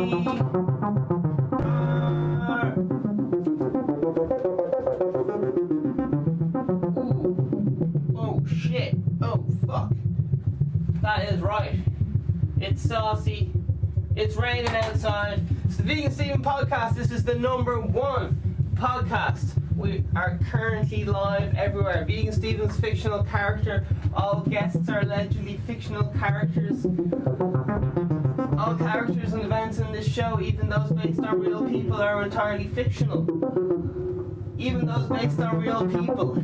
Oh shit. Oh fuck. That is right. It's saucy. It's raining outside. It's the Vegan Steven podcast. This is the #1 podcast. We are currently live everywhere. Vegan Steven's fictional character. All guests are allegedly fictional characters. All characters and events in this show, even those based on real people, are entirely fictional. Even those based on real people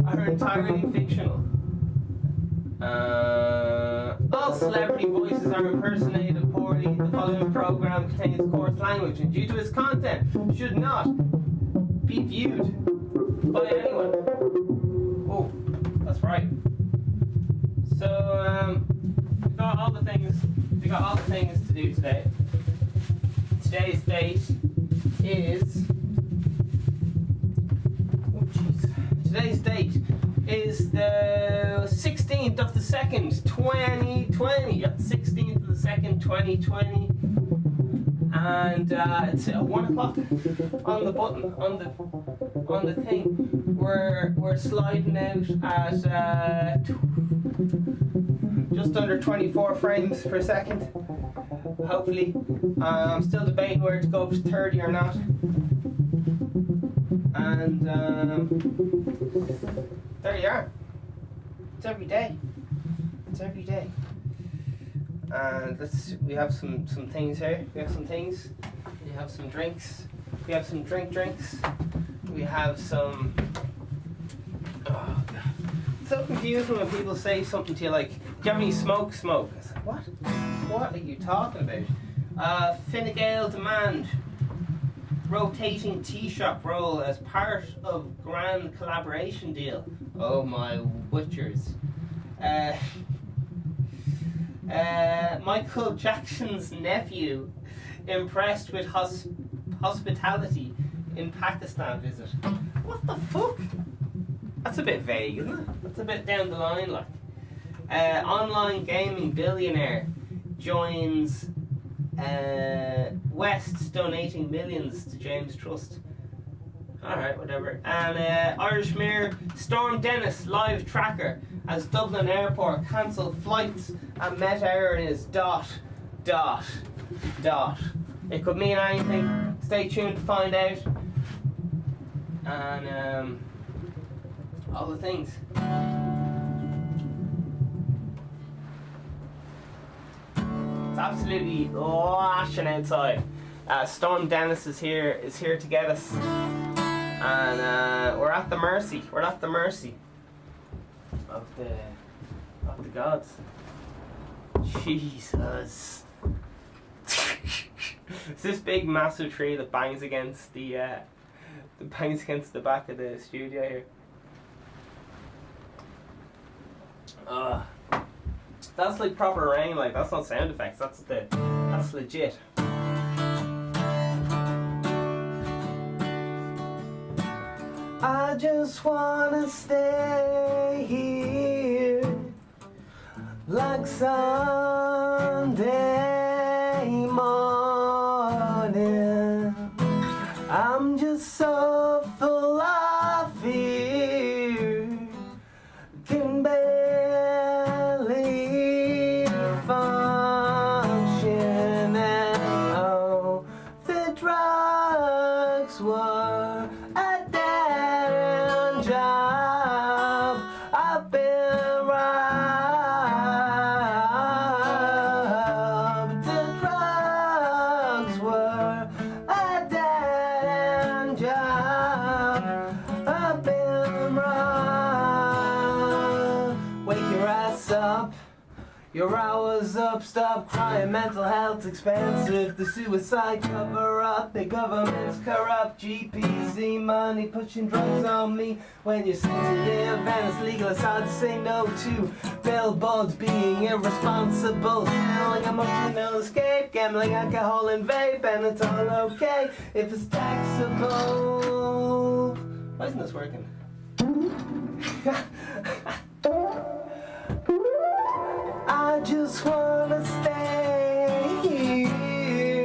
are entirely fictional. All celebrity voices are impersonated poorly. The following program contains coarse language and due to its content should not be viewed by anyone. Oh, that's right. So we got all the things to do today. Today's date is Today's date is the 16th of the 2nd, 2020. Yep, 16th of the 2nd, 2020. And it's 1 o'clock on the button, on the thing. We're sliding out at just under 24 frames per second. Hopefully. I'm still debating where to go up to 30 or not. And there you are. It's every day. It's every day. And we have some things here. We have some things. We have some drinks. We have some drinks. We have some. Oh God. It's so confusing when people say something to you like, "Do you have any smoke?" It's like, what? What are you talking about? Fine Gael demand. Rotating tea shop role as part of grand collaboration deal. Oh my butchers. Michael Jackson's nephew impressed with hospitality in Pakistan visit. What the fuck? That's a bit vague, isn't it? That's a bit down the line, like. Online gaming billionaire joins West donating millions to James Trust. Alright, whatever. And Irish Mayor Storm Dennis live tracker as Dublin Airport cancelled flights and met error is ... It could mean anything. Stay tuned to find out. And all the things. It's absolutely lashing outside. Storm Dennis is here to get us, and we're at the mercy of the gods. Jesus. It's this big massive tree that bangs against the back of the studio here. That's like proper rain, like that's not sound effects, that's legit. I just wanna stay here like Sunday morning. I'm just so full of fear, can barely function, and oh, the drugs were a damn job. I've been robbed. The drugs were a damn job. I've been robbed. Wake your ass up. Your hours up, stop crying, mental health's expensive. The suicide cover up, the government's corrupt. GPC money pushing drugs on me. When you're sensitive and it's legal, it's hard to say no to. Billboards being irresponsible, selling emotional escape, gambling, alcohol and vape, and it's all okay if it's taxable. Why isn't this working? I just wanna stay here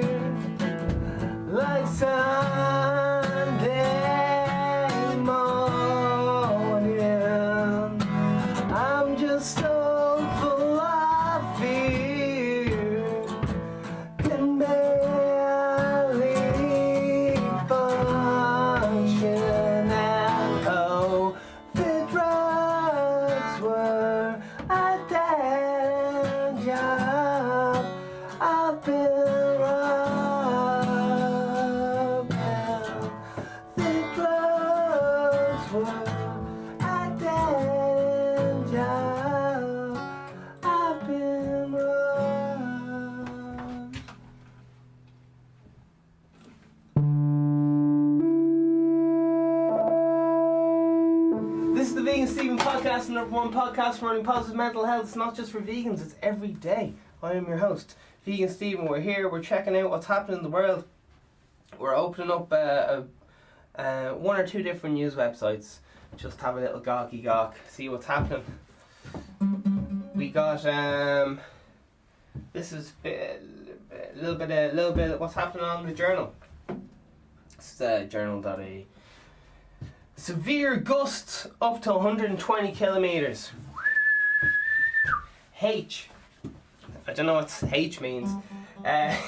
This is the Vegan Steven podcast, the number one podcast for running positive mental health. It's not just for vegans, it's every day. I am your host, Vegan Steven. We're here, we're checking out what's happening in the world. We're opening up one or two different news websites. Just have a little gawk, see what's happening. We got, this is a little bit of what's happening on the journal. This is journal.ie. Severe gusts up to 120 kilometres. H. I don't know what H means. Man,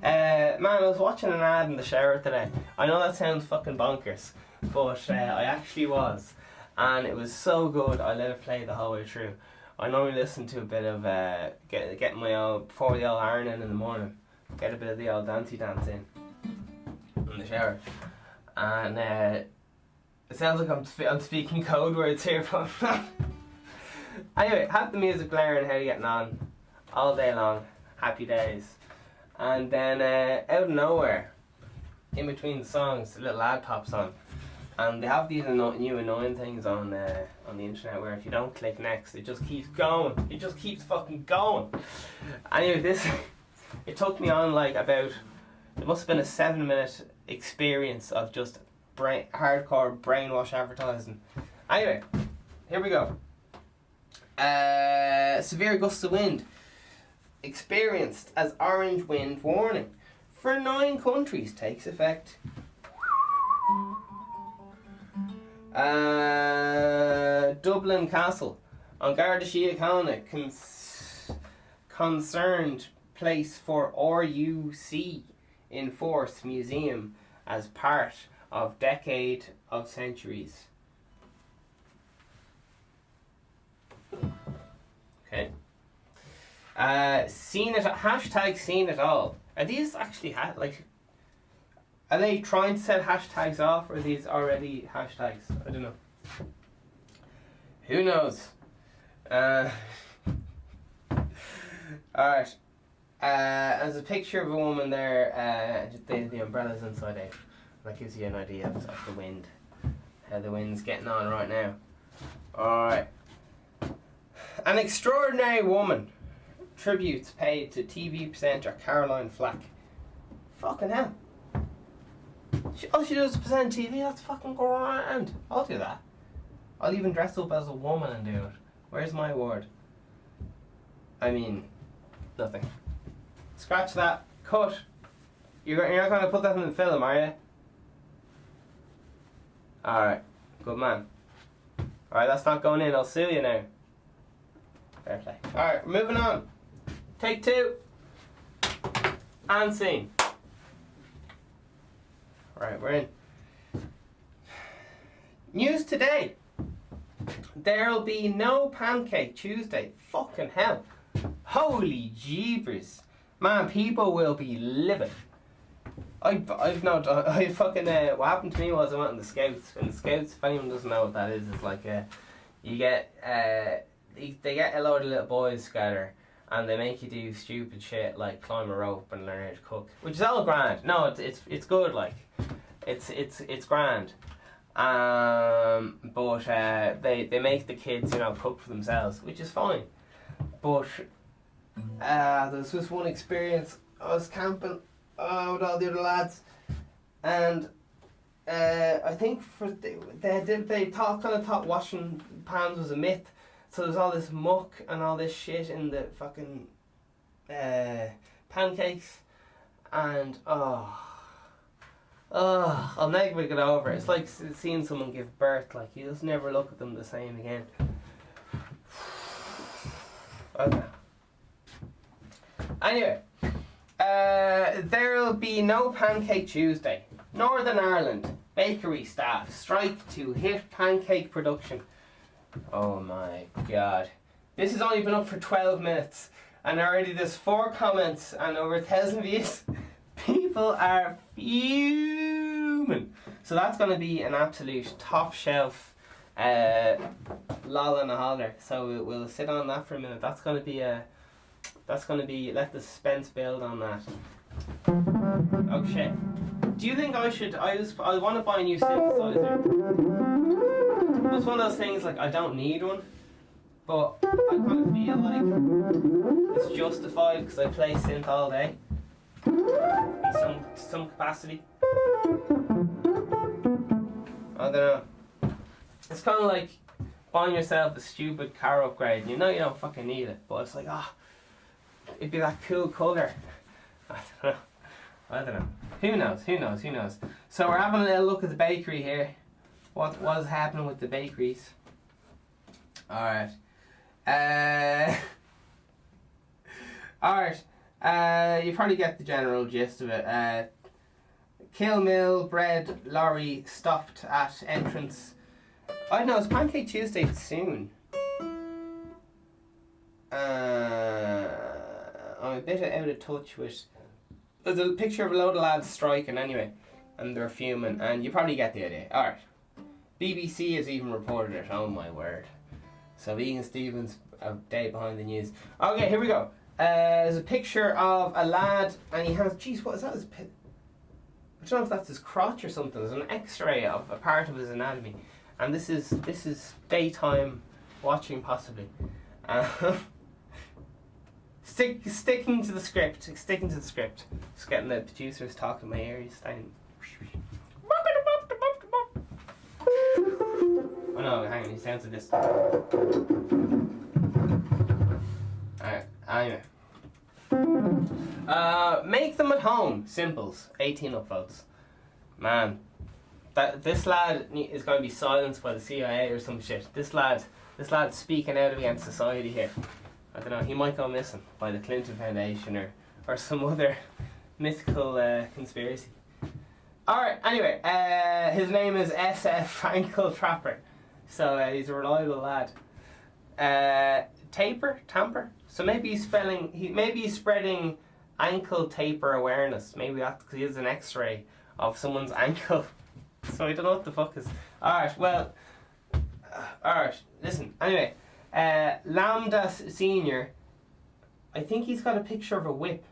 I was watching an ad in the shower today. I know that sounds fucking bonkers, but I actually was. And it was so good, I let it play the whole way through. I normally listen to a bit of, getting my old, before the old iron in the morning, get a bit of the old dancey dance in the shower. And it sounds like I'm speaking code words here, but anyway, have the music blaring, how you getting on, all day long, happy days. And then out of nowhere, in between the songs, a little ad pops on. And they have these new annoying things on the internet where if you don't click next, it just keeps going. It just keeps fucking going. Anyway, it took me on like about, it must have been a 7-minute experience of just hardcore brainwash advertising. Anyway, here we go. Severe gusts of wind experienced as orange wind warning for 9 countries takes effect. Dublin Castle on Garda Síochána concerned place for RUC enforced museum as part of decade of centuries. Okay. Seen it, hashtag seen it all. Are these actually are they trying to set hashtags off, or are these already hashtags? I don't know. Who knows? Alright. There's a picture of a woman there, the umbrella's inside out. That gives you an idea of the wind. How the wind's getting on right now. Alright. An extraordinary woman. Tributes paid to TV presenter Caroline Flack. Fucking hell. All she does is present TV, that's fucking grand. I'll do that. I'll even dress up as a woman and do it. Where's my award? I mean, nothing. Scratch that. Cut. You're not going to put that in the film, are you? Alright. Good man. Alright, that's not going in. I'll sue you now. Fair play. Alright, moving on. Take 2. And scene. Right, we're in. News today. There'll be no Pancake Tuesday. Fucking hell. Holy jeepers. Man, people will be living. What happened to me was I went on the Scouts. And the Scouts, if anyone doesn't know what that is, it's like they get a load of little boys together and they make you do stupid shit like climb a rope and learn how to cook, which is all grand. No, it's good, like it's grand. But they make the kids, cook for themselves, which is fine. But there's this one experience. I was camping with all the other lads, and I think they thought washing pans was a myth. So there's all this muck and all this shit in the fucking pancakes, and I'll never get over it. It's like seeing someone give birth. Like, you just never look at them the same again. Okay. Anyway, there'll be no Pancake Tuesday. Northern Ireland bakery staff strike to hit pancake production. Oh my god. This has only been up for 12 minutes and already there's 4 comments and over 1,000 views. People are fuming. So that's going to be an absolute top shelf lol and a holler. So we'll sit on that for a minute. That's going to be let the suspense build on that. Oh shit. Do you think I want to buy a new synthesizer? it's one of those things like I don't need one, but I kind of feel like it's justified because I play synth all day in some capacity. I don't know. It's kind of like buying yourself a stupid car upgrade. You know you don't fucking need it, but it's like, it'd be that cool colour. I don't know. Who knows? So we're having a little look at the bakery here. What is happening with the bakeries? Alright. You probably get the general gist of it. Kill Mill bread lorry stopped at entrance. I don't know, it's Pancake Tuesday soon. I'm a bit out of touch with. There's a picture of a load of lads striking anyway, and they're fuming, and you probably get the idea. Alright. BBC has even reported it, oh my word. So Ian Stevens, a day behind the news. Okay, here we go. There's a picture of a lad, and he has, geez, what is that? I don't know if that's his crotch or something. There's an X-ray of a part of his anatomy, and this is daytime watching possibly. Sticking to the script. Just getting the producers talking in my ear. Oh no, hang on, he sounds like this. Alright, anyway. Make them at home. Simples. 18 upvotes. Man, this lad is going to be silenced by the CIA or some shit. This lad's speaking out against society here. I don't know, he might go missing by the Clinton Foundation or some other mythical conspiracy. Alright, anyway, his name is SF Ankle Trapper. So he's a reliable lad. Tamper? So maybe he's spreading ankle taper awareness. Maybe that's because he has an X-ray of someone's ankle. So I don't know what the fuck is. Alright, well, listen, anyway. Lambda Senior, I think he's got a picture of a whip,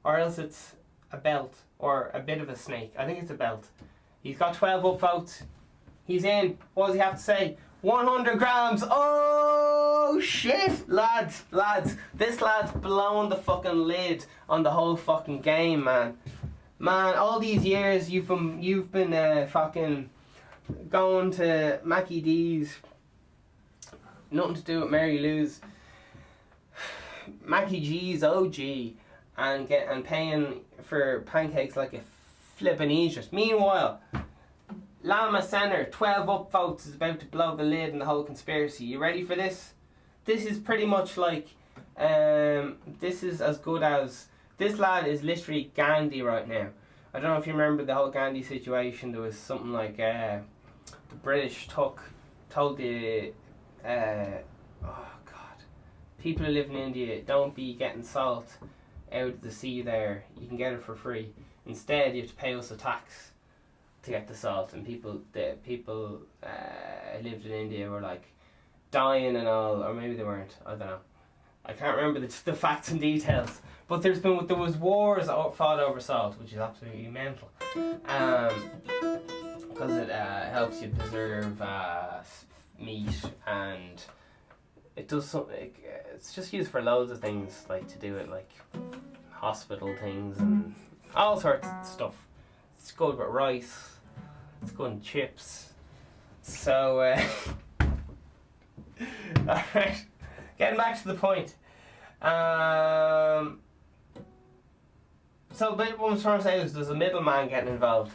or else it's a belt, or a bit of a snake. I think it's a belt. He's got 12 upvotes. He's in. What does he have to say? 100 grams. Oh shit, lads. This lad's blown the fucking lid on the whole fucking game, man. Man, all these years you've been fucking going to Mackie D's. Nothing to do with Mary Lou's, Mackie G's OG, and paying for pancakes like a flippin' Egypt. Meanwhile, Lama Center, 12 upvotes, is about to blow the lid on the whole conspiracy. You ready for this? This is pretty much like, this is as good as, this lad is literally Gandhi right now. I don't know if you remember the whole Gandhi situation. There was something like, the British told the, people who live in India, don't be getting salt out of the sea there. You can get it for free. Instead, you have to pay us a tax to get the salt. And people who lived in India were like dying and all, or maybe they weren't. I don't know. I can't remember the facts and details. But there was wars fought over salt, which is absolutely mental. Because it helps you preserve meat, and it does something. It's just used for loads of things, like to do it, like hospital things and all sorts of stuff. It's good with rice. It's good in chips. So, alright, getting back to the point. So what I'm trying to say is there's a middleman getting involved.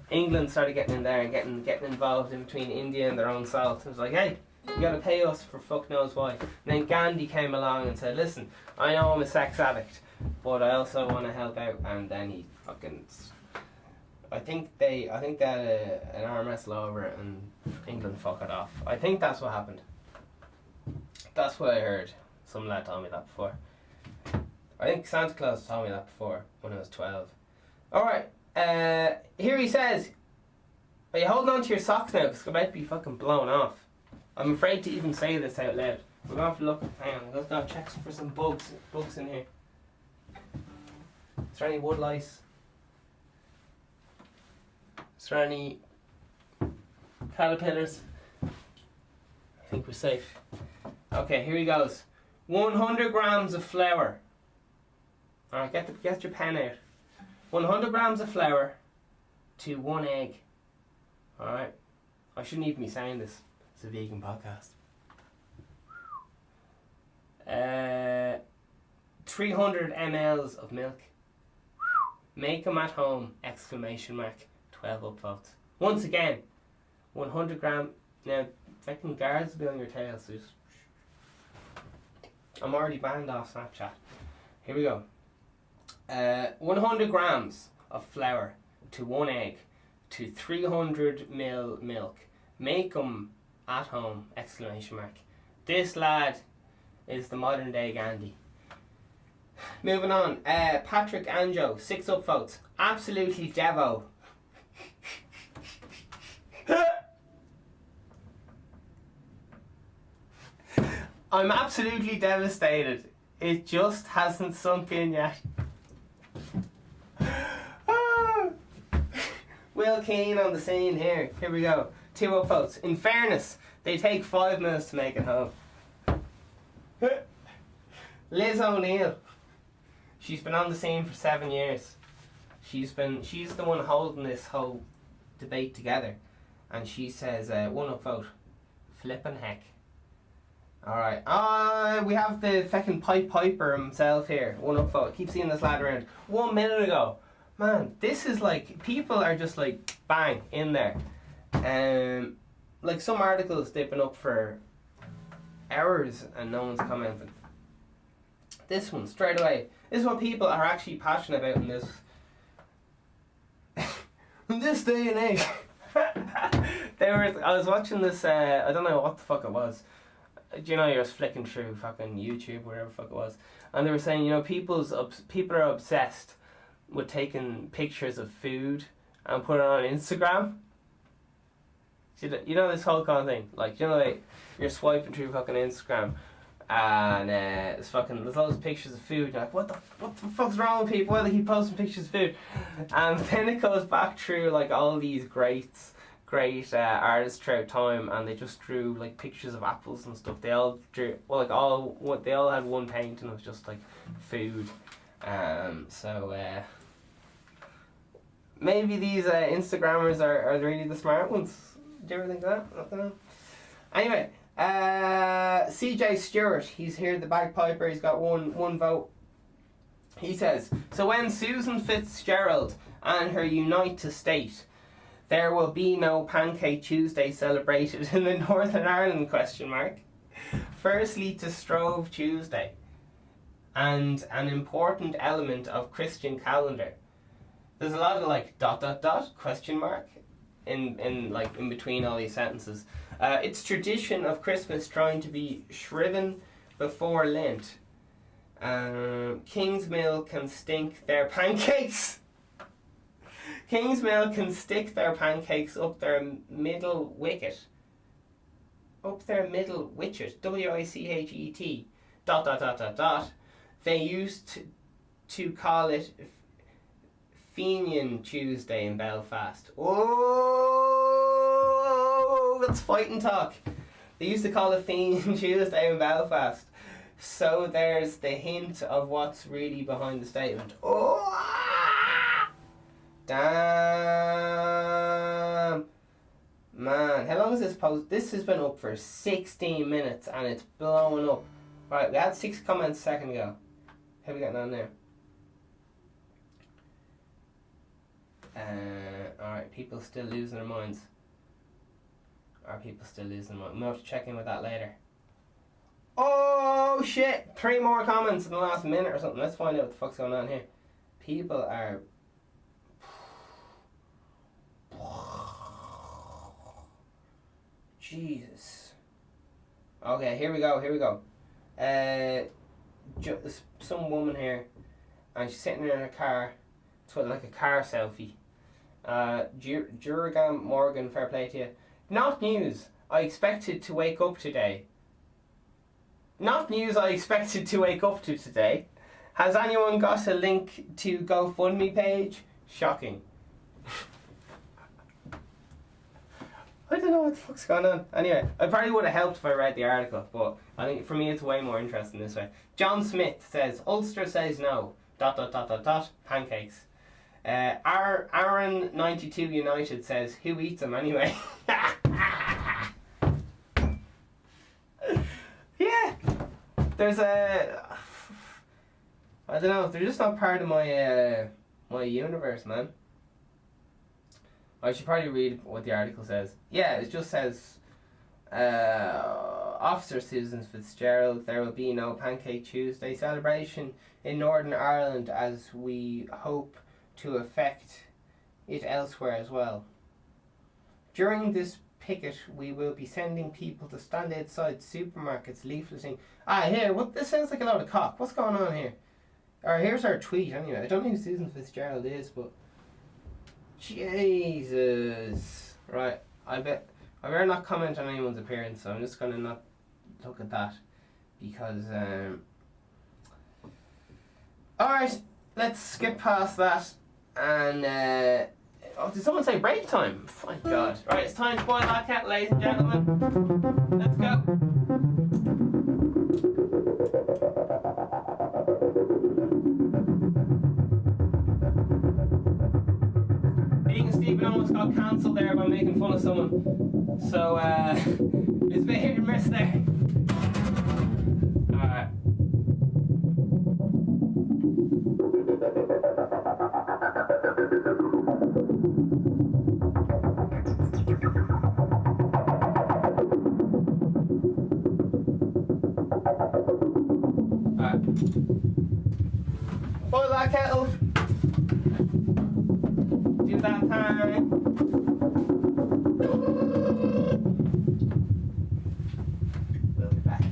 England started getting in there and getting involved in between India and their own salt. It was like, hey, you gotta pay us for fuck knows why. And then Gandhi came along and said, listen, I know I'm a sex addict, but I also want to help out. And then he fucking, I think they had an arm wrestle over it, and England fuck it off. I think that's what happened. That's what I heard. Some lad told me that before. I think Santa Claus told me that before when I was 12. Alright, here he says, are you holding on to your socks now? Because it's about to be fucking blown off. I'm afraid to even say this out loud. We're going to have to look. Hang on, let's go check for some bugs in here. Is there any wood lice? Is there any caterpillars? I think we're safe. Okay, here he goes. 100 grams of flour. Alright, get your pen out. 100 grams of flour to 1 egg. Alright. I shouldn't even be saying this. It's a vegan podcast. 300 mLs of milk. Make them at home! Exclamation mark. 12 upvotes. Once again, 100 gram. Now, fucking guards will be on your tail, so just. I'm already banned off Snapchat. Here we go. 100 grams of flour to 1 egg to 300 ml milk. Make them at home! Exclamation mark. This lad is the modern day Gandhi. Moving on. Patrick Anjo, 6 upvotes. Absolutely devo. I'm absolutely devastated. It just hasn't sunk in yet. Will Keane on the scene here. Here we go. 2 upvotes. In fairness, they take 5 minutes to make it home. Liz O'Neill. She's been on the scene for 7 years. She's the one holding this whole debate together. And she says, 1 upvote. Flippin' heck. Alright. We have the fucking Piper himself here. 1 upvote. Keep seeing this lad around. 1 minute ago. Man, this is like, people are just like, bang, in there. Like some articles they've been up for hours and no one's commenting. This one, straight away. This is what people are actually passionate about in this in this day and age. I was watching this, I don't know what the fuck it was. Do you know, you're just flicking through fucking YouTube, whatever the fuck it was. And they were saying, you know, people are obsessed with taking pictures of food and put it on Instagram. You know this whole kind of thing? Like, you know, like, you're swiping through fucking Instagram and there's loads of pictures of food. You're like, what the fuck's wrong with people? Why do they keep posting pictures of food? And then it goes back through like all these great artists throughout time, and they just drew like pictures of apples and stuff. They all drew, well, like they all had one painting of just like food. Maybe these Instagrammers are really the smart ones. Do you ever think that? I don't know. Anyway, CJ Stewart, he's here, the bagpiper. He's got one vote. He says, so when Susan Fitzgerald and her unite to state, there will be no Pancake Tuesday celebrated in the Northern Ireland ? Firstly, to Strove Tuesday, and an important element of Christian calendar. There's a lot of like ... in between all these sentences. It's tradition of Christmas trying to be shriven before Lent. Kingsmill can stink their pancakes. Kingsmill can stick their pancakes up their middle wicket. Up their middle wichet. WICHET. ... They used to call it Fenian Tuesday in Belfast. Oh, that's fighting talk. They used to call it Fenian Tuesday in Belfast. So there's the hint of what's really behind the statement. Oh, damn. Man, how long is this post? This has been up for 16 minutes and it's blowing up. Right, we had 6 comments a second ago. How are we getting on there? Alright, people still losing their minds. Are people still losing their minds? We'll have to check in with that later. Oh shit! 3 more comments in the last minute or something. Let's find out what the fuck's going on here. People are... Jesus. Okay, here we go. Some woman here, and she's sitting in her car. It's like a car selfie. Jurgen Morgan, fair play to you. Not news. I expected to wake up today. Not news I expected to wake up to today. Has anyone got a link to GoFundMe page? Shocking. I don't know what the fuck's going on. Anyway, I probably would have helped if I read the article, but I think for me it's way more interesting this way. John Smith says, Ulster says no, ... pancakes. Aaron 92 United says, who eats them anyway? Yeah, there's I don't know, they're just not part of my my universe, man. I should probably read what the article says. Yeah, it just says, Officer Susan Fitzgerald, there will be no Pancake Tuesday celebration in Northern Ireland as we hope to affect it elsewhere as well. During this picket, we will be sending people to stand outside supermarkets leafleting. Here, what? This sounds like a load of cock. What's going on here? Alright, here's our tweet anyway. I don't know who Susan Fitzgerald is, but Jesus. Right, I better not comment on anyone's appearance, so I'm just gonna not look at that because alright, let's skip past that and did someone say break time? My God. Right, it's time to boil that cat, ladies and gentlemen. Let's go. Being Stephen almost got cancelled there by making fun of someone. So, it's a bit hit and miss there. Alright. Boil that kettle. Do that time. We'll be back.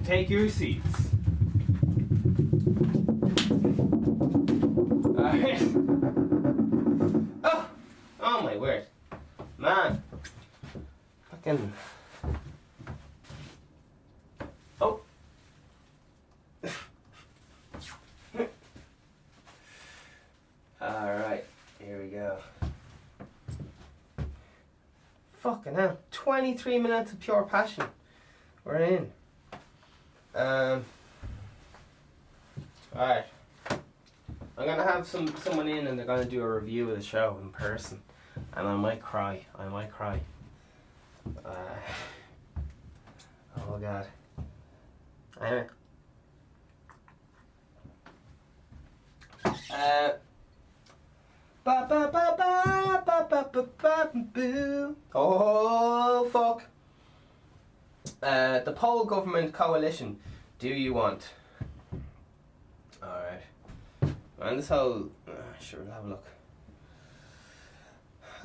Take your seats. Alright. Oh my word. Man. Fucking. Oh. Alright, here we go. Fucking hell. 23 minutes of pure passion. We're in. Alright. I'm gonna have someone in and they're gonna do a review of the show in person. And I might cry. Oh God. Anyway. Oh fuck. The Pole Government Coalition. Do you want? Alright. And this whole Sure, we'll have a look.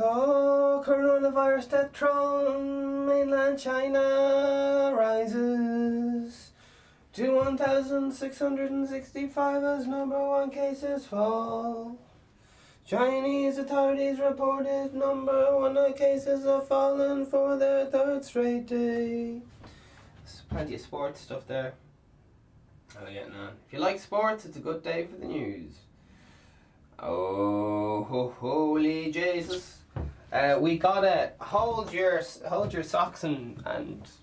Oh, coronavirus death toll, mainland China rises to 1,665 as number one cases fall. Chinese authorities reported number one cases have fallen for their third straight day. There's plenty of sports stuff there. How are we getting on? If you like sports, it's a good day for the news. Oh, holy Jesus. We gotta hold your socks and pants.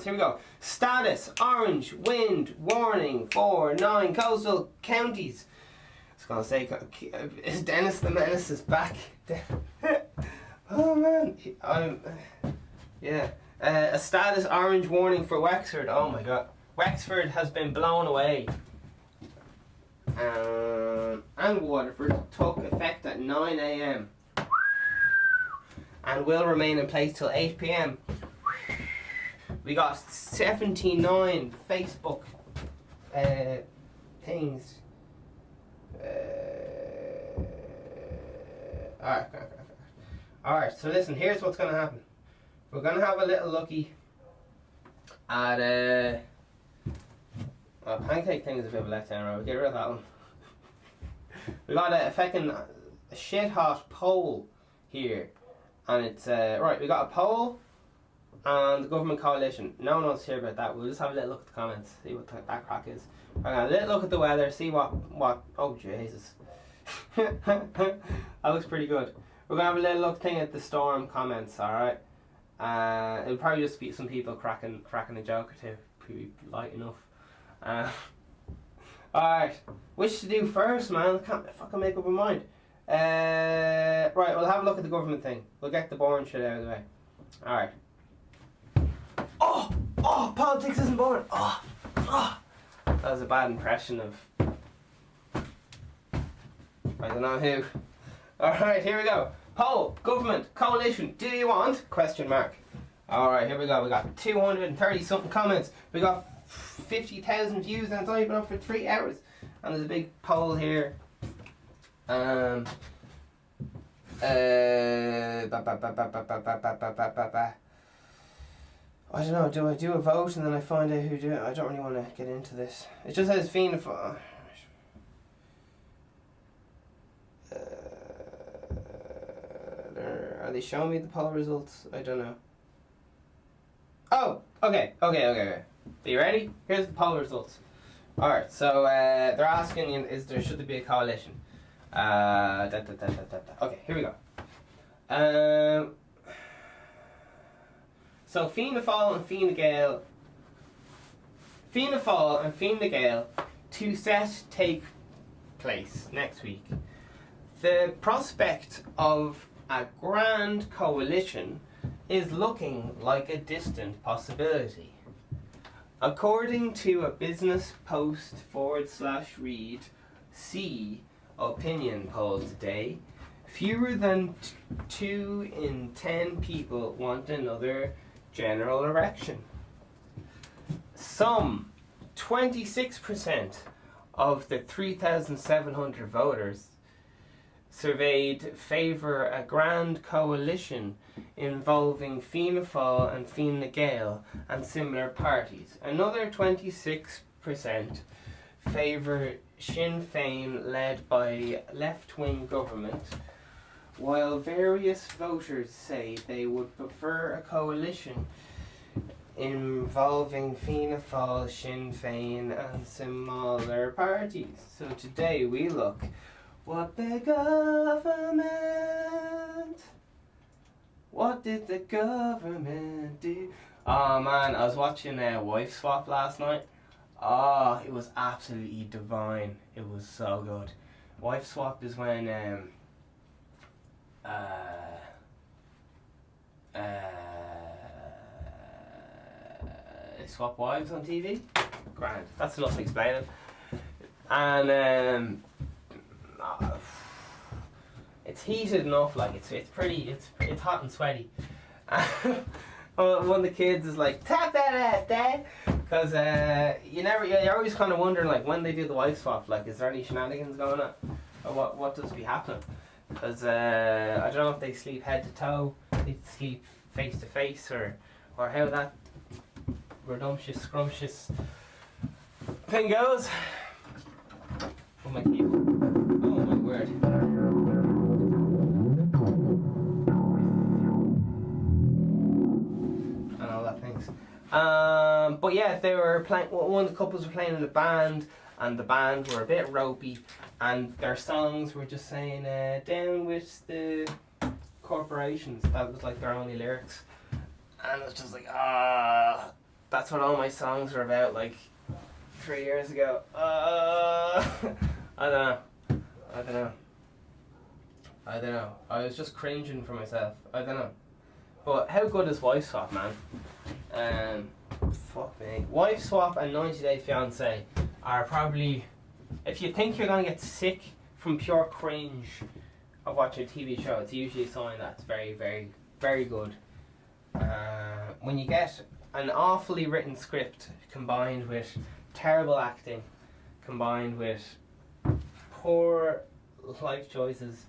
Here we go. Status, orange, wind, warning for 9 coastal counties. I was gonna say, is Dennis the Menace is back? Oh man, yeah. A status orange warning for Wexford. Oh my god. Wexford has been blown away. And Waterford took effect at 9 a.m. and will remain in place till 8 p.m. We got 79 Facebook things. Alright, so listen, here's what's going to happen. We're going to have a little looky at pancake thing is a bit of a letdown, right? We'll get rid of that one. We got a fucking shit hot poll here, and it's right. We got a poll and the government coalition. No one wants to hear about that. We'll just have a little look at the comments, see what that crack is. We're gonna little look at the weather, see what. Oh Jesus, that looks pretty good. We're gonna have a little look thing at the storm comments. All right. It'll probably just be some people cracking a joke or two. Pretty light enough. Alright, which to do first, man? I can't fucking make up my mind. Right, we'll have a look at the government thing. We'll get the boring shit out of the way. Alright. Oh, politics isn't boring. That was a bad impression of I don't know who. Alright, here we go. Poll, government, coalition, do you want? Question mark. Alright, here we go. We got 230 something comments. We got 50,000 views, and it's only been up for 3 hours. And there's a big poll here. I don't know, do I do a vote and then I find out who do it? I don't really want to get into this. It just says Fianna Fáil. Are they showing me the poll results? I don't know. Oh, okay. Are you ready? Here's the poll results. Alright, so they're asking, should there be a coalition? Okay, here we go. So Fianna Fáil and Fine Gael to set take place next week. The prospect of a grand coalition is looking like a distant possibility. According to a Business Post /read C opinion poll today, fewer than 2 in 10 people want another general election. Some 26% of the 3,700 voters surveyed favour a grand coalition involving Fianna Fáil and Fine Gael and similar parties. Another 26% favour Sinn Féin led by left-wing government, while various voters say they would prefer a coalition involving Fianna Fáil, Sinn Féin and similar parties. So today we look what the government. What did the government do? Oh man, I was watching Wife Swap last night. Oh, it was absolutely divine. It was so good. Wife Swap is when they swap wives on TV. Grand. That's enough explaining. And it's heated enough, like it's pretty, it's hot and sweaty. One of the kids is like, tap that ass, Dad, because you're always kind of wondering, like, when they do the wife swap, like, is there any shenanigans going on? what does be happening? Because I don't know if they sleep head to toe, they sleep face to face, or how that redemptious, scrumptious thing goes. Oh my keyboard. Oh my word. And all that things. But yeah, they were playing. One of the couples were playing in a band, and the band were a bit ropey, and their songs were just saying "down with the corporations." That was like their only lyrics, and it was just like, that's what all my songs were about. Like 3 years ago. I don't know. I was just cringing for myself. I don't know. But how good is Wife Swap, man? Fuck me. Wife Swap and 90 Day Fiancé are probably, if you think you're gonna get sick from pure cringe of watching a TV show, it's usually a sign that's very, very, very good. When you get an awfully written script combined with terrible acting, combined with poor life choices,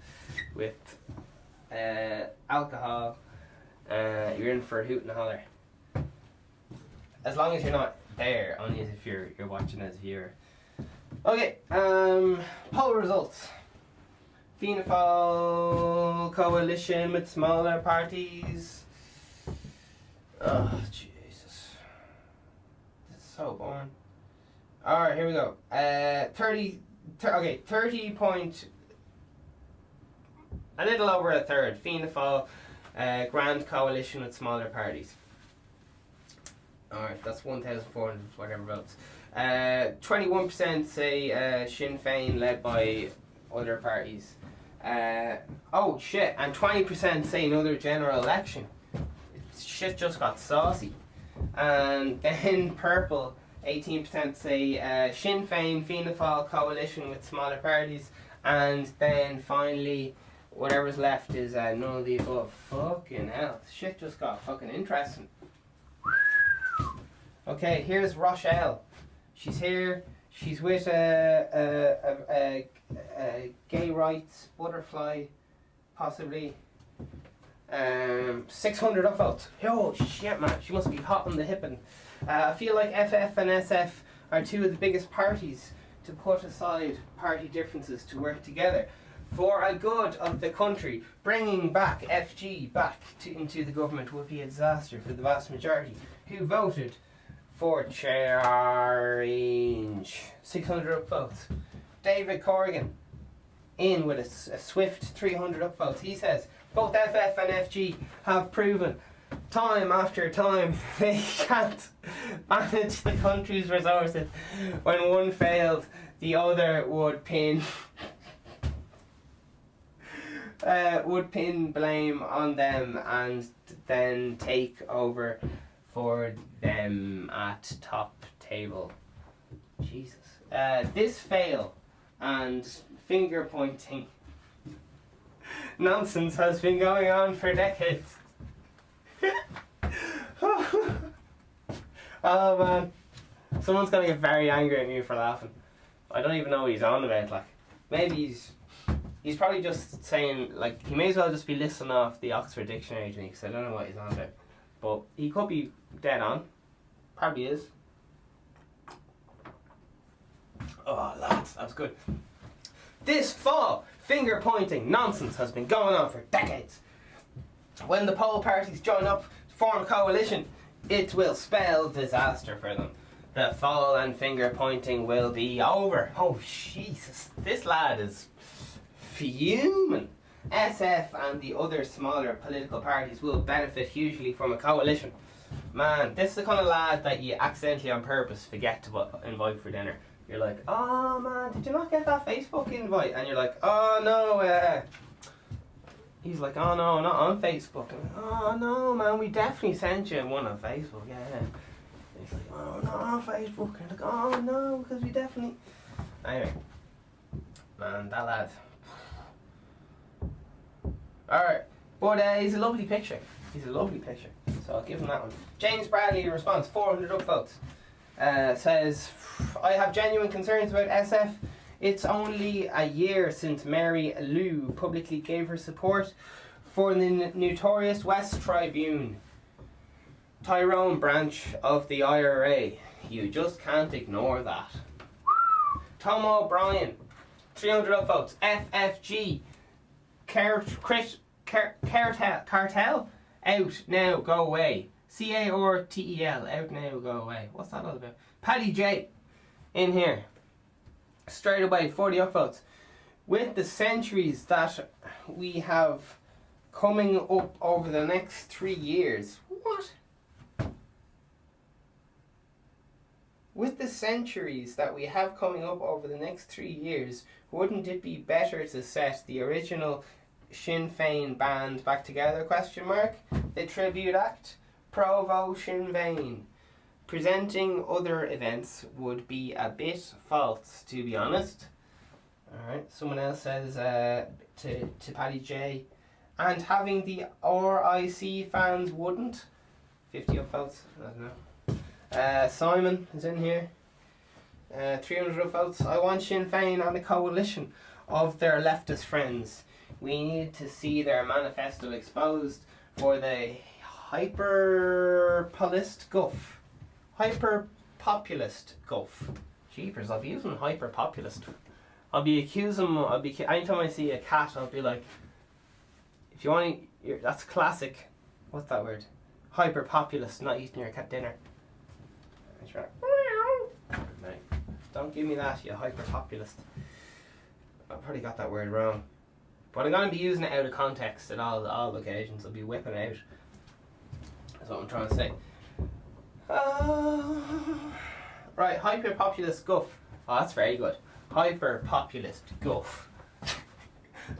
with alcohol, you're in for a hoot and a holler. As long as you're not there, only as if you're watching as a viewer. Okay, poll results. Fianna Fáil coalition with smaller parties. Oh, Jesus. This is so boring. Alright, here we go. 30 point, a little over a third. Fianna Fáil, grand coalition with smaller parties. Alright, that's 1,400 whatever votes. 21% say Sinn Féin led by other parties. Oh shit, and 20% say another general election. Shit just got saucy. And then purple, 18% say Sinn Féin, Fianna Fáil coalition with smaller parties, and then finally whatever's left is none of the above. Fucking hell, shit just got fucking interesting. Okay, here's Rochelle. She's here. She's with a gay rights butterfly, possibly. 600 upvotes. Oh shit, man, she must be hot on the hippin'. I feel like FF and SF are two of the biggest parties to put aside party differences to work together for a good of the country. Bringing back FG back into the government would be a disaster for the vast majority who voted for change. 600 upvotes. David Corrigan in with a swift 300 upvotes. He says both FF and FG have proven time after time they can't manage the country's resources. When one failed, the other would pin blame on them and then take over for them at top table. Jesus. This fail and finger pointing nonsense has been going on for decades. Oh man, someone's gonna get very angry at me for laughing. I don't even know what he's on about. Like, maybe he's probably just saying, like, he may as well just be listing off the Oxford Dictionary to me, because I don't know what he's on about. But he could be dead on. Probably is. Oh lads, that was good. This fall, finger pointing nonsense has been going on for decades. When the poll parties join up to form a coalition, it will spell disaster for them. The fall and finger pointing will be over. Oh Jesus, this lad is fuming. SF and the other smaller political parties will benefit hugely from a coalition. Man, this is the kind of lad that you accidentally on purpose forget to invite for dinner. You're like, oh man, did you not get that Facebook invite? And you're like, oh no, he's like, oh no, not on Facebook. And, oh no, man, we definitely sent you one on Facebook, yeah. And he's like, oh no, on Facebook. And like, oh no, because we definitely. Anyway, man, that lad. Alright, but he's a lovely picture. He's a lovely picture, so I'll give him that one. James Bradley responds, 400 upvotes. Says, I have genuine concerns about SF. It's only a year since Mary Lou publicly gave her support for the notorious West Tribune, Tyrone branch of the IRA. You just can't ignore that. Tom O'Brien, 300 upvotes. FFG, cartel, out now, go away. CARTEL, out now, go away. What's that all about? Paddy J, in here. Straight away, 40 upvotes. With the centuries that we have coming up over the next 3 years. What? With the centuries that we have coming up over the next 3 years, wouldn't it be better to set the original Sinn Féin band back together? Question mark. The Tribute Act. Provo Sinn Féin. Presenting other events would be a bit false, to be honest. Alright, someone else says to Paddy J. And having the RIC fans wouldn't. 50 upvotes, I don't know. Simon is in here. 300 upvotes. I want Sinn Féin and a coalition of their leftist friends. We need to see their manifesto exposed for the hyper-populist guff. Hyper-populist guff. Jeepers, I'll be using hyper-populist. I'll be accusing them, anytime I see a cat, I'll be like, if you want to, that's classic, what's that word? Hyper-populist, not eating your cat dinner. Don't give me that, you hyper-populist. I probably got that word wrong. But I'm going to be using it out of context at all occasions. I'll be whipping it out. That's what I'm trying to say. Right, hyper-populist guff. Oh, that's very good. Hyper-populist guff.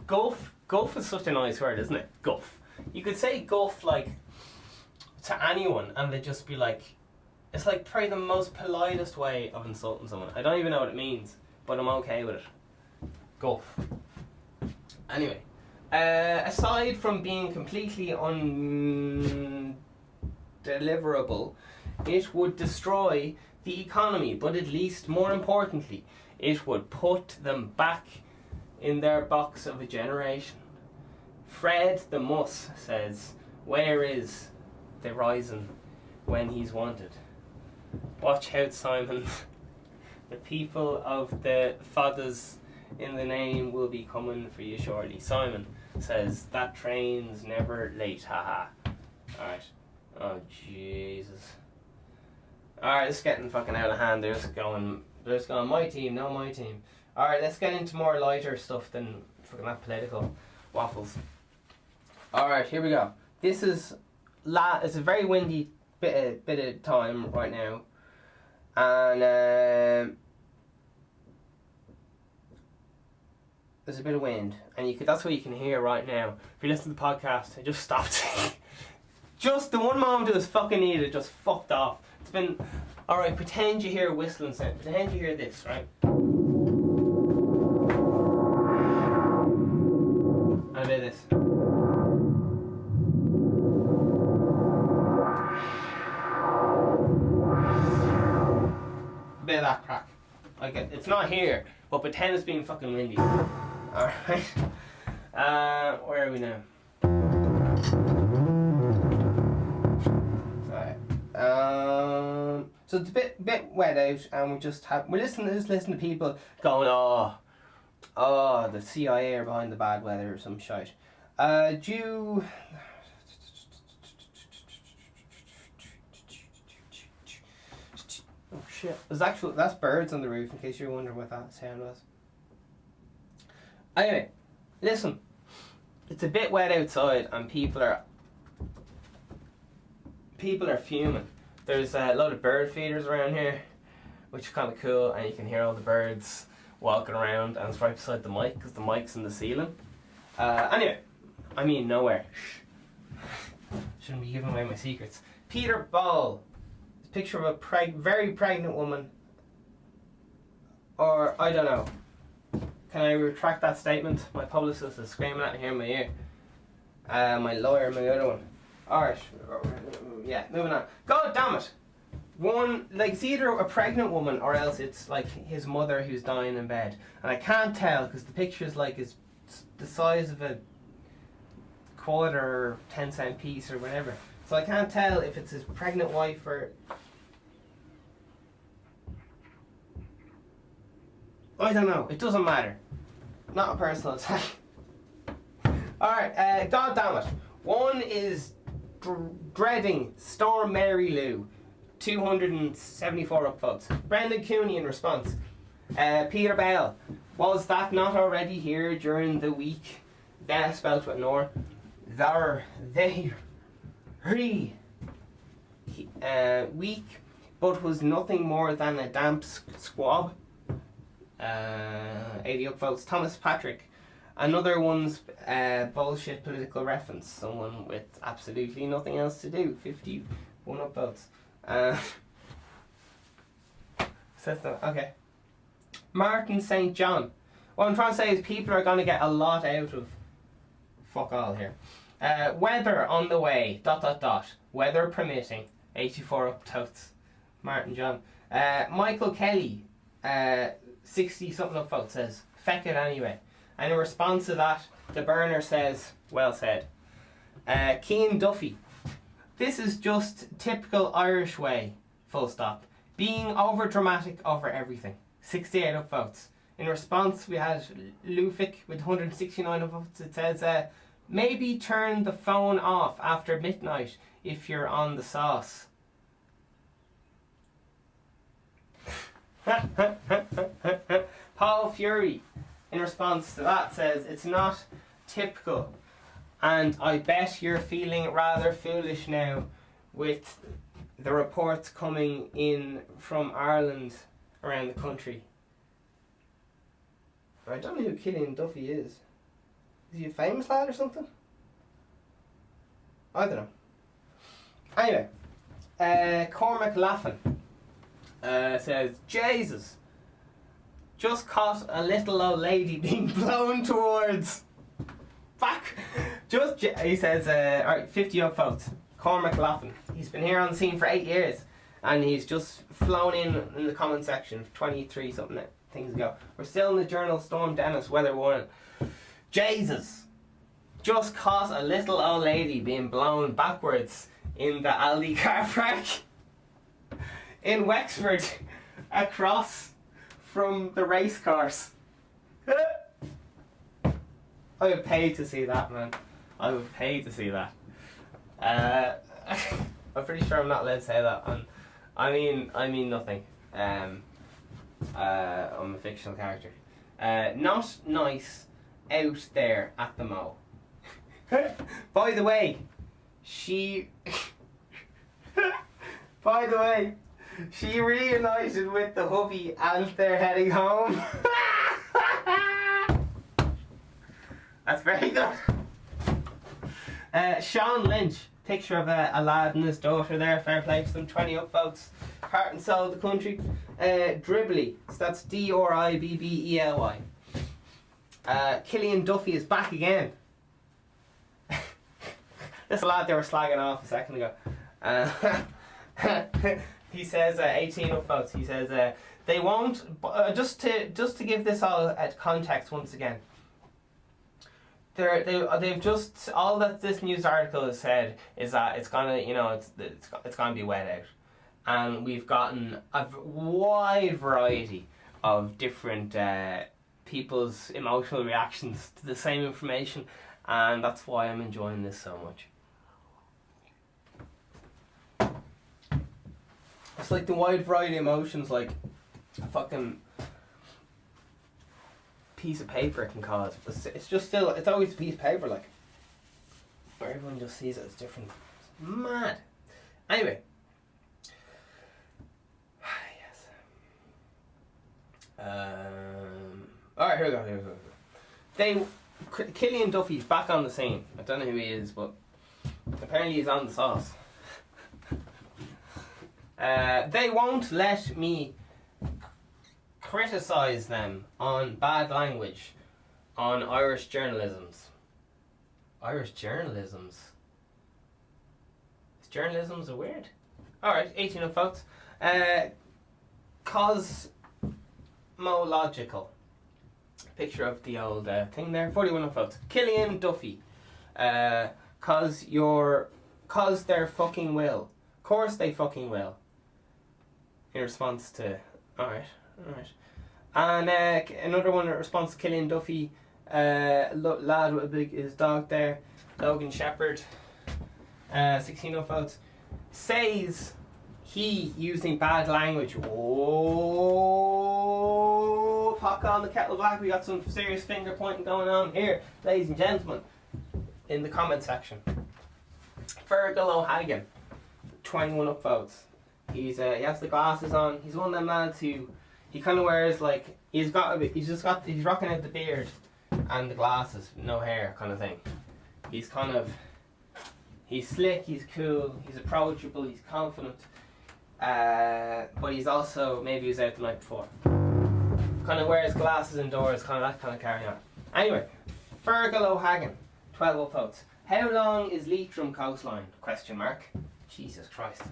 Guff is such a nice word, isn't it? Guff. You could say guff like to anyone and they'd just be like, it's like probably the most politest way of insulting someone. I don't even know what it means, but I'm okay with it. Guff. Anyway, aside from being completely undeliverable, it would destroy the economy, but at least more importantly, it would put them back in their box of a generation. Fred the Muss says, where is the Ryzen when he's wanted? Watch out, Simon. The people of the fathers in the name will be coming for you shortly. Simon says, that train's never late, haha. Alright. Oh, Jesus. Alright, it's getting fucking out of hand. They're just going, my team, no my team. Alright, let's get into more lighter stuff than fucking that political waffles. Alright, here we go. This is, it's a very windy bit of time right now. And, there's a bit of wind, and that's what you can hear right now. If you listen to the podcast, I just stopped. Just the one moment it was fucking needed, just fucked off. It's been, alright, pretend you hear a whistling sound. Pretend you hear this, right? And a bit of this. A bit of that crack. Like it's not here, but pretend it's being fucking windy. Alright. Where are we now? So it's a bit wet out, and we're listening to people going, oh, the CIA are behind the bad weather or some shite. Oh shit! That's birds on the roof. In case you're wondering what that sound was. Anyway, listen. It's a bit wet outside, and people are fuming. There's a lot of bird feeders around here, which is kind of cool, and you can hear all the birds walking around, and it's right beside the mic because the mic's in the ceiling. Anyway, I mean nowhere. Shouldn't be giving away my secrets. Peter Ball. It's a picture of a very pregnant woman. Or, I don't know. Can I retract that statement? My publicist is screaming at me here in my ear. My lawyer, my other one. Alright. Yeah, moving on. God damn it! One, like, it's either a pregnant woman or else it's like his mother who's dying in bed. And I can't tell because the picture's like is the size of a quarter or 10-cent piece or whatever. So I can't tell if it's his pregnant wife or... I don't know. It doesn't matter. Not a personal attack. Alright, God damn it. One is dreading Storm Mary Lou. 274 upvotes. Brendan Cooney in response. Peter Bell. Was that not already here during the week? Then spelt with Nor. They week, but was nothing more than a damp squab. 80 upvotes. Thomas Patrick. Another one's bullshit political reference. Someone with absolutely nothing else to do. 51 upvotes. Says that. Okay. Martin St. John. What I'm trying to say is people are going to get a lot out of fuck all here. Weather on the way. ... Weather permitting. 84 upvotes. Martin John. Michael Kelly. 60 something upvotes says feck it anyway. And in response to that, the burner says, well said. Cian Duffy. This is just typical Irish way, full stop. Being over dramatic over everything. 68 upvotes. In response, we had Lufik with 169 upvotes. It says, maybe turn the phone off after midnight if you're on the sauce. Paul Fury, in response to that, says, it's not typical. And I bet you're feeling rather foolish now with the reports coming in from Ireland around the country. I don't know who Cian Duffy is. Is he a famous lad or something? I don't know. Anyway, Cormac Laffin says, Jesus, just caught a little old lady being blown towards back. He says, alright, 50 upvotes. Cormac Laffin. He's been here on the scene for 8 years and he's just flown in the comment section 23 something things ago. We're still in the journal. Storm Dennis, weather warning. Jesus, just caught a little old lady being blown backwards in the Aldi car park in Wexford across from the race course. I would pay to see that, man. I would pay to see that. I'm pretty sure I'm not allowed to say that. And I mean nothing. I'm a fictional character. Not nice out there at the mo. By the way, she reunited with the hubby and they're heading home. That's very good. Sean Lynch, picture of a lad and his daughter there, fair play to them, 20 upvotes. Heart and soul of the country. Dribbly, so that's Dribbely. Cian Duffy is back again. This lad they were slagging off a second ago. He says 18 upvotes. He says they won't. Just to give this all context once again. They've just all that this news article has said is that it's gonna it's gonna be wet out, and we've gotten a wide variety of different people's emotional reactions to the same information, and that's why I'm enjoying this so much. It's like the wide variety of emotions, like a fucking piece of paper can cause. It's just still, it's always a piece of paper, like, where everyone just sees it as different. It's mad. Anyway. Yes. Alright, here we go. Cian Duffy's back on the scene. I don't know who he is, but apparently he's on the sauce. They won't let me criticise them on bad language on Irish journalisms. Irish journalisms? Is journalisms a word? Alright, 18 upvotes. Cosmological. Picture of the old thing there. 41 votes. Killian Duffy. Cause they're fucking will. Of course they fucking will. In response to... Alright. And another one in response to Killian Duffy. Lad with his dog there. Logan Shepherd. 16 votes. Says he using bad language. Oh, pot on the kettle black. We got some serious finger pointing going on here, ladies and gentlemen, in the comment section. Fergal O'Hagan, 21 upvotes. He has the glasses on. He's one of them lads who he kind of wears like he's rocking out the beard and the glasses, no hair kind of thing. He's slick, he's cool, he's approachable, he's confident, but he's also, maybe he was out the night before. Kind of wears glasses indoors, kind of that kind of carry on. Anyway, Fergal O'Hagan, 12 upvotes. How long is Leitrim coastline? Question mark. Jesus Christ.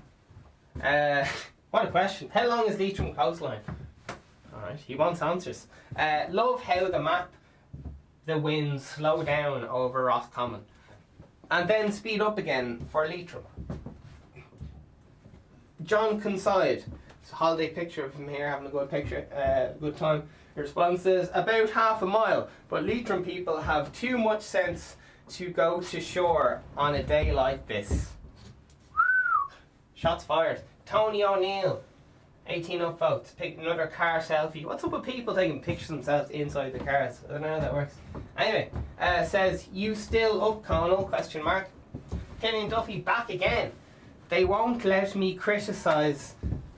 What a question. How long is Leitrim coastline? Alright, he wants answers. Love how the winds slow down over Roscommon and then speed up again for Leitrim. John Conside, it's a holiday picture of him here having a good time. The response is about half a mile, but Leitrim people have too much sense to go to shore on a day like this. Shots fired. Tony O'Neill, 18 upvotes. Pick another car selfie. What's up with people taking pictures of themselves inside the cars? I don't know how that works. Anyway, says, you still up, Conal? Question mark. Killian Duffy back again. They won't let me criticise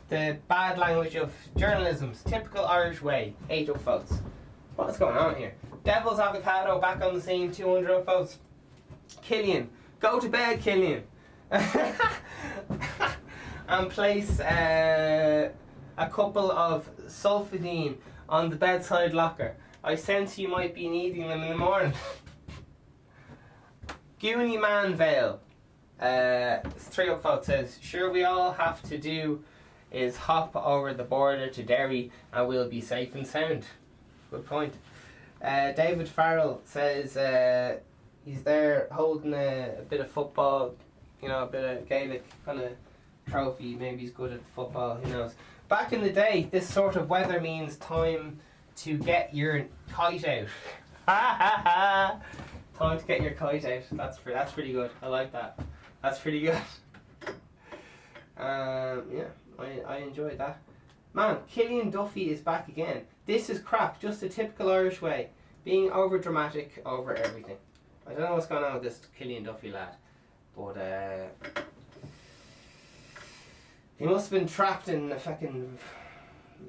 the bad language of journalism's typical Irish way. 8 upvotes. What's going on here? Devil's Avocado back on the scene. 200 upvotes. Killian. Go to bed, Killian. And place a couple of sulfidine on the bedside locker. I sense you might be needing them in the morning. Goonie Manvale, 3 upvotes, says, sure we all have to do is hop over the border to Derry and we'll be safe and sound. Good point. David Farrell says he's there holding a bit of football, a bit of Gaelic kind of trophy. Maybe he's good at football, who knows. Back in the day, this sort of weather means time to get your kite out. Time to get your kite out. That's pretty good. I like that. That's pretty good. Yeah, I enjoyed that. Man, Killian Duffy is back again. This is crap. Just a typical Irish way. Being over dramatic over everything. I don't know what's going on with this Killian Duffy lad, but he must have been trapped in a fucking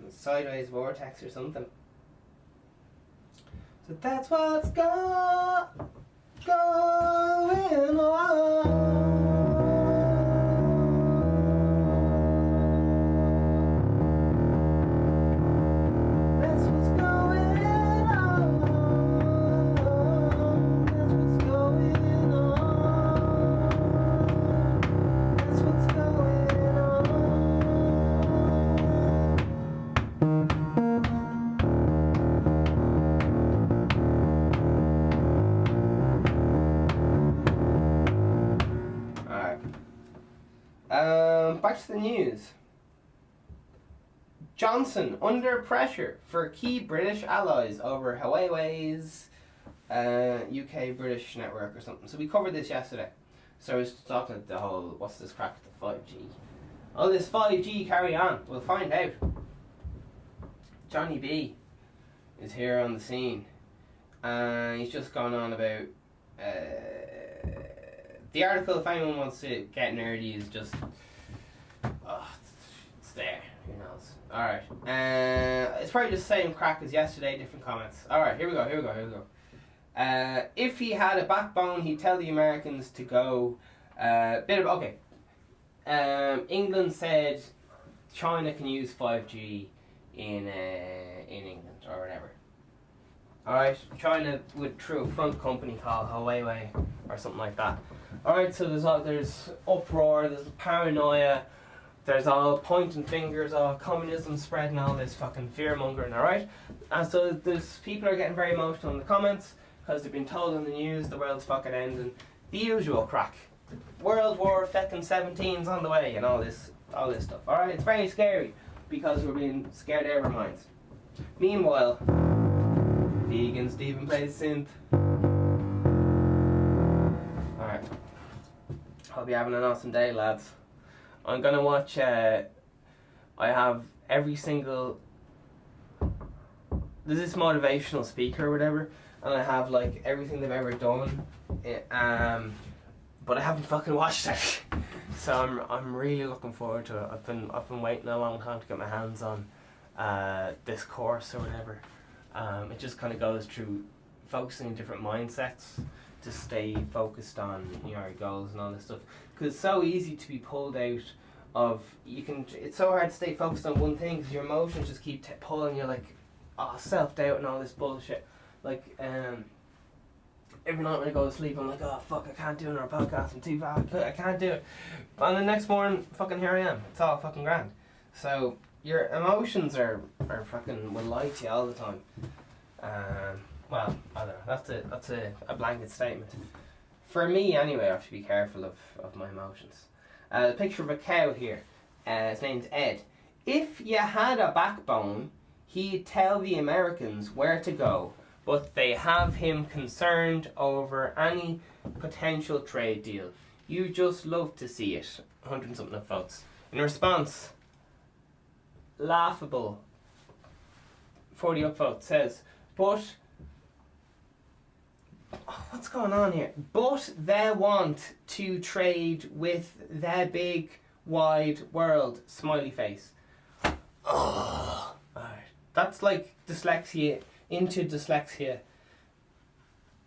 sideways vortex or something. So that's what's going on. That's what's going on. That's what's going on. That's what's going on. Back to the news. Johnson under pressure for key British allies over Huawei's UK British network or something. So we covered this yesterday. So I was talking about the whole, what's this crack with the 5G? Oh, this 5G, carry on. We'll find out. Johnny B is here on the scene. And he's just gone on about the article, if anyone wants to get nerdy, is just it's there, who knows. Alright, it's probably just the same crack as yesterday, different comments. Alright, here we go. If he had a backbone, he'd tell the Americans to go. England said China can use 5G in England or whatever. Alright, China would through a front company called Huawei or something like that. Alright, so there's uproar, there's paranoia, there's all pointing fingers, all communism spreading, all this fucking fear mongering, alright? And so there's people are getting very emotional in the comments because they've been told on the news the world's fucking ending. The usual crack. World War fucking 17's on the way and all this stuff, alright? It's very scary because we're being scared out of our minds. Meanwhile, vegan Stephen plays synth. Alright. Hope you're having an awesome day, lads. I'm gonna watch, I have every single, there's this motivational speaker or whatever, and I have like everything they've ever done, but I haven't fucking watched it. So I'm really looking forward to it. I've been waiting a long time to get my hands on this course or whatever. It just kind of goes through focusing on different mindsets to stay focused on your goals and all this stuff. Because it's so easy to be pulled out of, it's so hard to stay focused on one thing because your emotions just keep pulling you, like, self-doubt and all this bullshit. Like, every night when I go to sleep, I'm like, oh fuck, I can't do another podcast, I'm too bad, I can't do it. And the next morning, fucking here I am. It's all fucking grand. So, your emotions are fucking, will lie to you all the time. Well, I don't know, that's a blanket statement. For me, anyway, I have to be careful of my emotions. The picture of a cow here. His name's Ed. If you had a backbone, he'd tell the Americans where to go, but they have him concerned over any potential trade deal. You just love to see it. 100 and something of votes. In response, laughable 40 upvotes says, but what's going on here? But they want to trade with their big wide world, smiley face. Oh, alright. That's like dyslexia into dyslexia.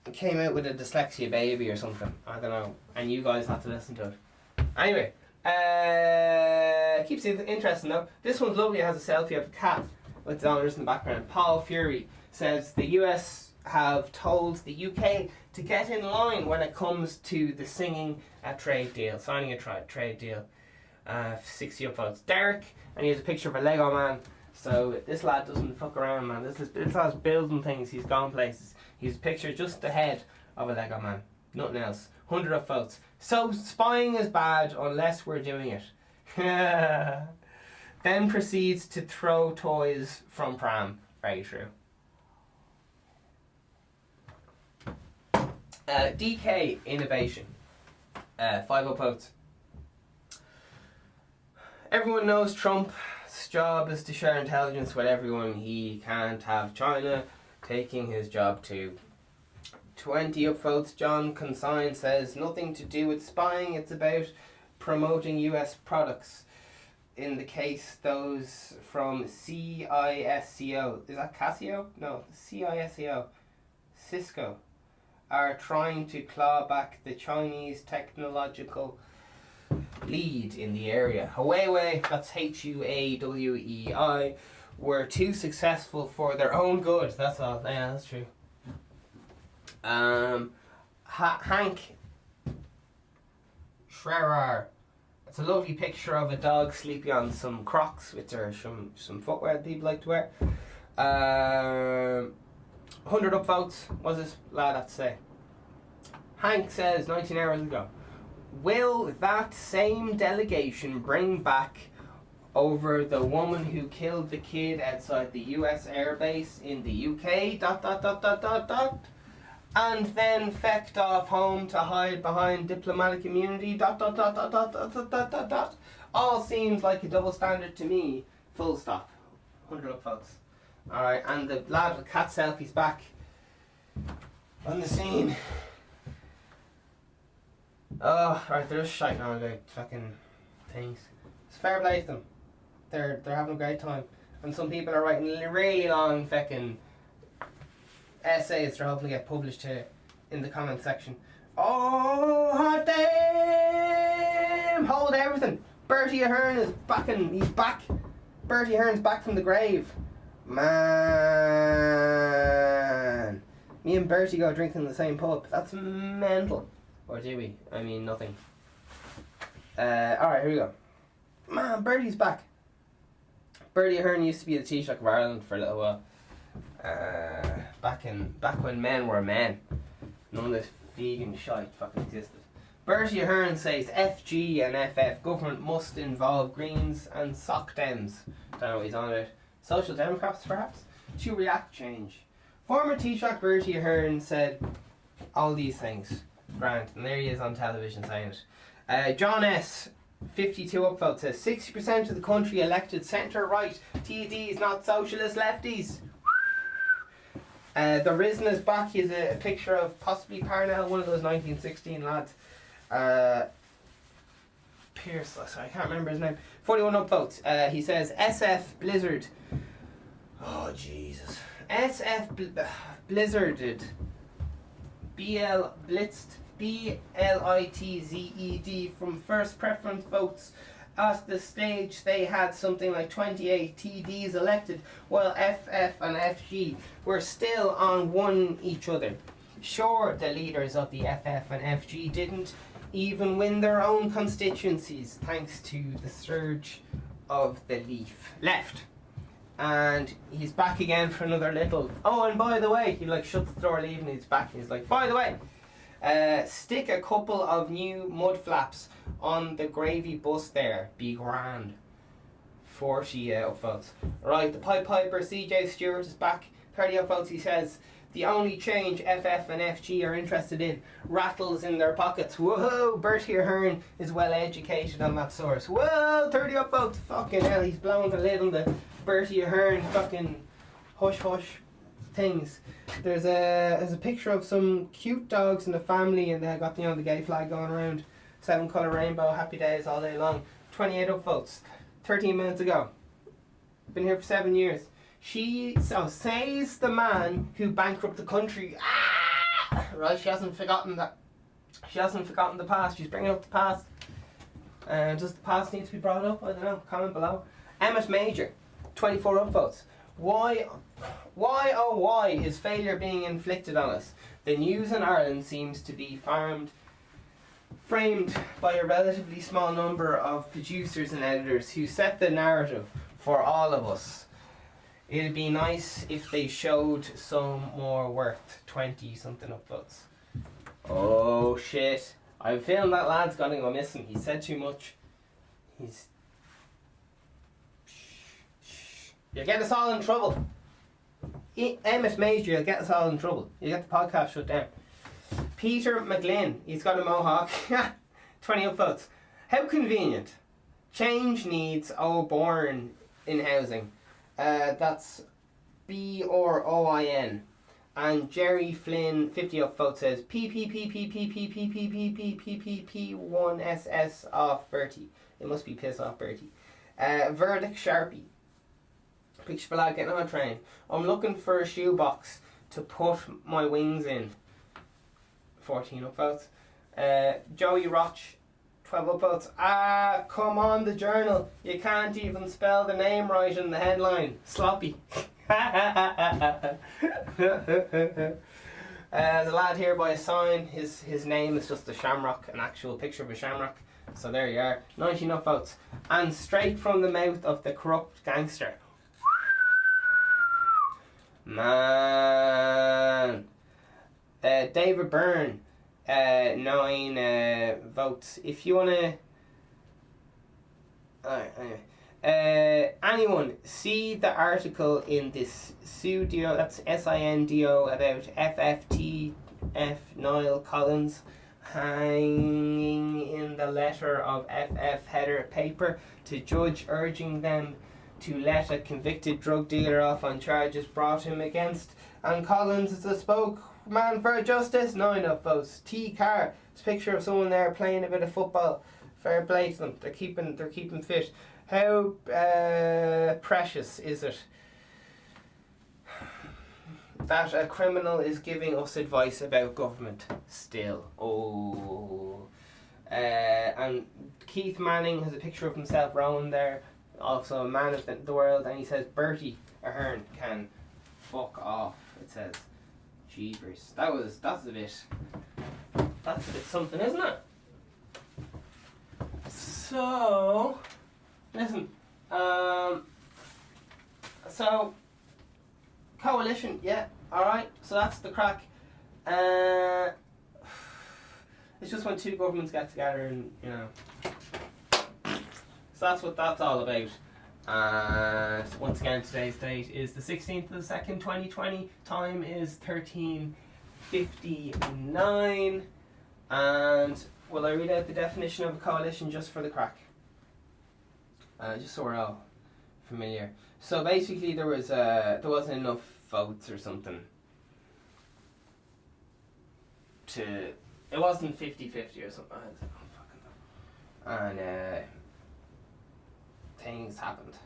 It came out with a dyslexia baby or something. I don't know. And you guys have to listen to it. Anyway, keeps it interesting though. This one's lovely. It has a selfie of a cat with the honours in the background. Paul Fury says the US have told the UK to get in line when it comes to the singing a trade deal, signing a trade deal. 60 upvotes. Derek, and he has a picture of a Lego man. So this lad doesn't fuck around, man. This lad's building things. He's gone places. He's pictured just ahead of a Lego man. Nothing else. 100 upvotes. So spying is bad unless we're doing it. Then proceeds to throw toys from pram. Very true. DK Innovation. 5 upvotes. Everyone knows Trump's job is to share intelligence with everyone. He can't have China taking his job too. 20 upvotes. John Consign says nothing to do with spying, it's about promoting US products. In the case, those from CISCO, is that Casio? No, CISCO, Cisco, are trying to claw back the Chinese technological lead in the area. Huawei, that's HUAWEI, were too successful for their own good. That's all. Yeah, that's true. Hank Schrerer. It's a lovely picture of a dog sleeping on some Crocs, which are some footwear that people like to wear. 100 upvotes. What does this lad have to say? Hank says 19 hours ago, will that same delegation bring back over the woman who killed the kid outside the US airbase in the UK, ... and then fecked off home to hide behind diplomatic immunity, ... All seems like a double standard to me, full stop. 100 upvotes. Alright, and the lad with cat selfie's back on the scene. Oh, right, they're just shiting on about fucking things. It's fair play to them. They're having a great time. And some people are writing really long fucking essays they're hoping to get published here in the comment section. Oh, hot damn! Hold everything. Bertie Ahern is back and he's back. Bertie Ahern's back from the grave. Man. Me and Bertie go drinking in the same pub. That's mental. Or do we? I mean, nothing. Alright, here we go. Man, Bertie's back. Bertie Ahern used to be the Taoiseach of Ireland for a little while. Back when men were men. None of this vegan shite fucking existed. Bertie Ahern says FG and FF government must involve Greens and Soc Dems. Don't know what he's on about. Social Democrats, perhaps? To react change. Former Taoiseach Bertie Ahern said all these things. Grant, and there he is on television saying it. John S. 52 upvote says 60% of the country elected centre-right TDs, not socialist lefties. The Risen is back. He's a picture of possibly Parnell, one of those 1916 lads. Pierce, sorry, I can't remember his name. 41 upvotes. He says SF Blizzard. Oh Jesus. SF Blizzarded. Blitzed. BLITZED from first preference votes. At the stage they had something like 28 TDs elected, while FF and FG were still on one each other. Sure, the leaders of the FF and FG didn't even win their own constituencies thanks to the surge of the left. And he's back again for another little. Oh, and by the way, he like shuts the door leaving, he's back and he's like, by the way, stick a couple of new mud flaps on the gravy bus there. Be grand. 40 upvotes. Right, the Pied Piper CJ Stewart is back. 30 upvotes. He says the only change FF and FG are interested in, rattles in their pockets. Whoa, Bertie Ahern is well educated on that source. Whoa, 30 upvotes. Fucking hell, he's blowing the lid on the Bertie Ahern fucking hush hush things. There's a picture of some cute dogs in a family, and they got the gay flag going around. 7-colour rainbow, happy days all day long. 28 upvotes. 13 minutes ago. Been here for 7 years. Says the man who bankrupted the country. Ah! Right, she hasn't forgotten that. She hasn't forgotten the past. She's bringing up the past. Does the past need to be brought up? I don't know. Comment below. Emmett Major. 24 upvotes. Why is failure being inflicted on us? The news in Ireland seems to be framed by a relatively small number of producers and editors who set the narrative for all of us. It'd be nice if they showed some more worth. 20 something upvotes. Oh shit. I have a feeling that lad's gonna go missing. He said too much. You'll get us all in trouble. Emmett Major, you'll get us all in trouble. You get the podcast shut down. Peter McGlynn, he's got a mohawk. 20 upvotes. How convenient. Change needs O'Born in housing. That's BROIN. And Jerry Flynn, 50 upvotes, says P1SS off Bertie. It must be piss off Bertie. Verdict Sharpie. Picture for lad getting on a train. I'm looking for a shoebox to put my wings in. 14 upvotes. Joey Roch, 12 upvotes. Ah, come on, the Journal. You can't even spell the name right in the headline. Sloppy. There's a lad here by a sign. His name is just a shamrock, an actual picture of a shamrock. So there you are. 19 upvotes. And straight from the mouth of the corrupt gangster. Man. David Byrne, 9 votes. If you wanna, anyone see the article in this Sudio, that's SINDO, about FFTF Niall Collins hanging in the letter of FF header paper to judge, urging them to let a convicted drug dealer off on charges brought him against, and Collins is the spokesman for justice. 9 upvotes. T Carr, it's a picture of someone there playing a bit of football. Fair play to them. They're keeping fit. How precious is it that a criminal is giving us advice about government still? Oh. And Keith Manning has a picture of himself rowing there, also a man of the world, and he says Bertie Ahern can fuck off. It says, jeepers. That's a bit something, isn't it? So listen. So coalition, yeah, all right. So that's the crack. It's just when two governments get together, and you know. So that's what that's all about. So once again, today's date is the 16th of the 2nd, 2020. Time is 13:59. And will I read out the definition of a coalition just for the crack? Just so we're all familiar. So basically, there wasn't enough votes or something. It wasn't 50-50 or something. And things happened.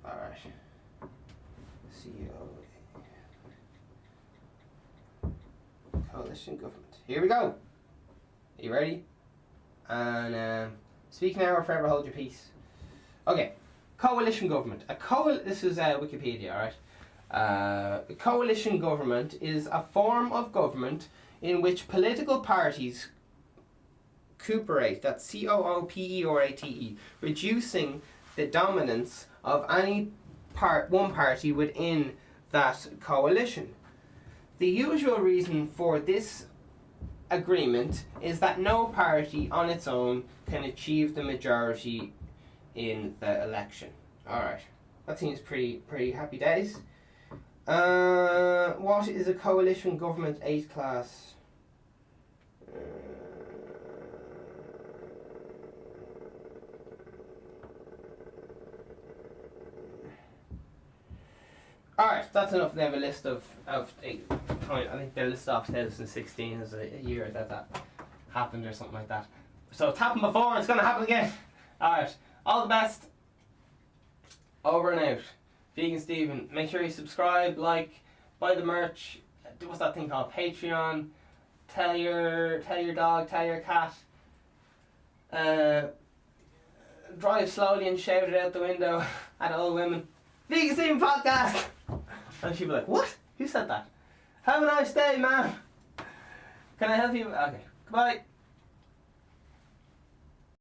Alright. Coalition government. Here we go. Are you ready? And speak now or forever hold your peace. Okay. Coalition government. This is Wikipedia, alright? A coalition government is a form of government in which political parties cooperate, that's C-O-O-P-E-R-A-T-E, reducing the dominance of any one party within that coalition. The usual reason for this agreement is that no party on its own can achieve the majority in the election. Alright, that seems pretty happy days. What is a coalition government 8th class? Alright, that's enough. They have a list of I think their list off 2016 is a year that happened or something like that. So it's happened before and it's going to happen again. Alright, all the best. Over and out. Vegan Stephen. Make sure you subscribe, like, buy the merch. What's that thing called? Patreon. Tell your dog, tell your cat. Drive slowly and shout it out the window at old women. Vegan Stephen podcast! And she'd be like, what? Who said that? Have a nice day, man. Can I help you? Okay. Goodbye.